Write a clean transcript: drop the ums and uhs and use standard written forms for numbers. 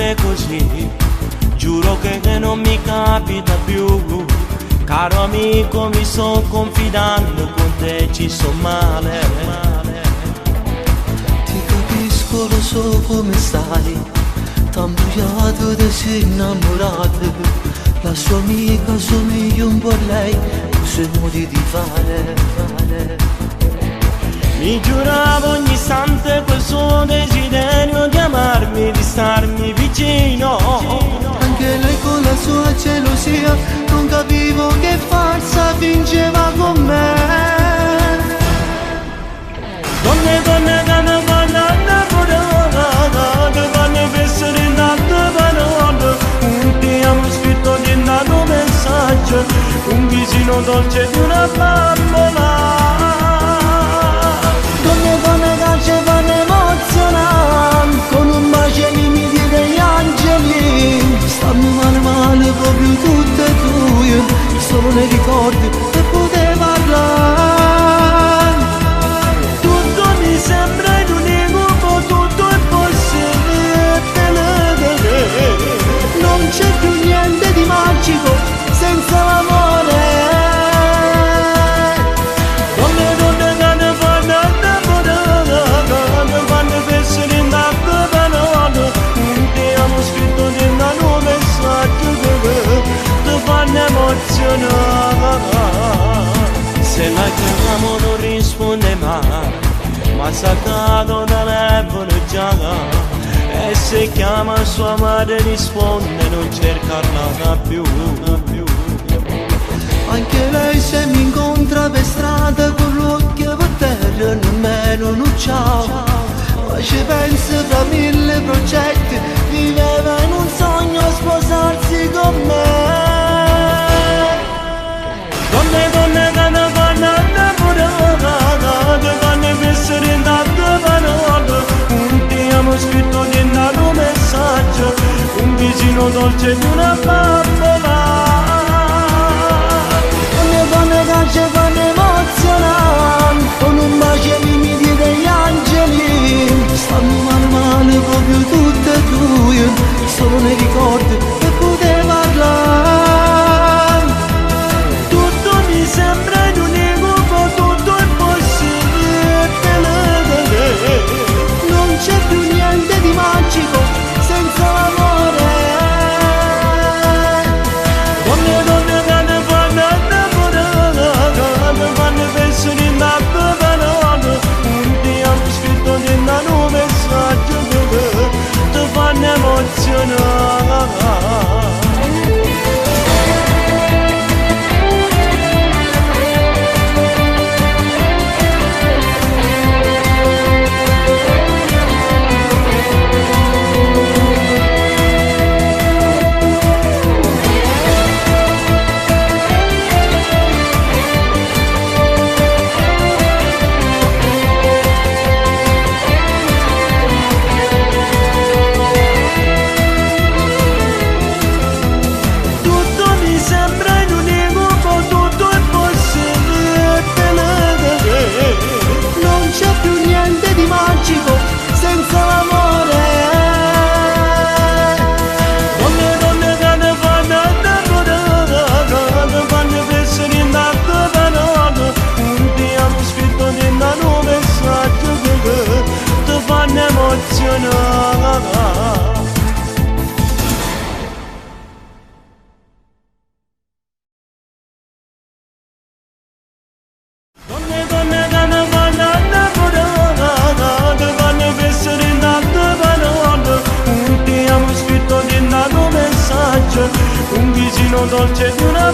amore così, giuro che non mi capita più. Caro amico, mi sto confidando, con te ci sto male. Ti capisco, lo so come stai, t'ha imbrogliato, ti sei innamorato. La sua amica somiglia un po' a lei, tu sei modi di fare. Mi giuravo ogni istante quel suo desiderio di amarmi, di starmi vicino. Anche lei con la sua gelosia, non capivo che farsa fingeva con me. Donne che ne parlano, che vanno per essere in alto parole. Un ti amo scritto dentro un messaggio, un vicino dolce di una bambola. Donne che fanno emozionare, con un bacio ai limiti degli angeli. Stanno male proprio tutte e due, solo nei ricordi che potevo parlare. Tutto mi sembra in un incubo, tutto è possibile. Non c'è più niente di magico senza l'amore. Se la chiamo non risponde mai, ma saccato telefono già. E se chiama sua madre risponde, non cercarla più. Anche lei se mi incontra per strada con l'occhio per terra, nemmeno un ciao. Ma ci pensa fra mille progetti, viveva in un sogno sposarsi con me. Donne che ne parlano, che vanno per essere in alto parole. Un ti amo scritto dentro un messaggio, un vicino dolce di una bambola. Donne che ci fanno emozionare, con un bacio ai limiti degli angeli. Stanno male proprio tutte e due, solo nei ricordi che potevo parlare. Sembra in un incubo, tutto è possibile. Non c'è più niente di magico senza l'amore. Donne che ne fanno essere in alto parole. Un ti amo scritto dentro un messaggio, ti fanno emozionare. Un vicino dolce di una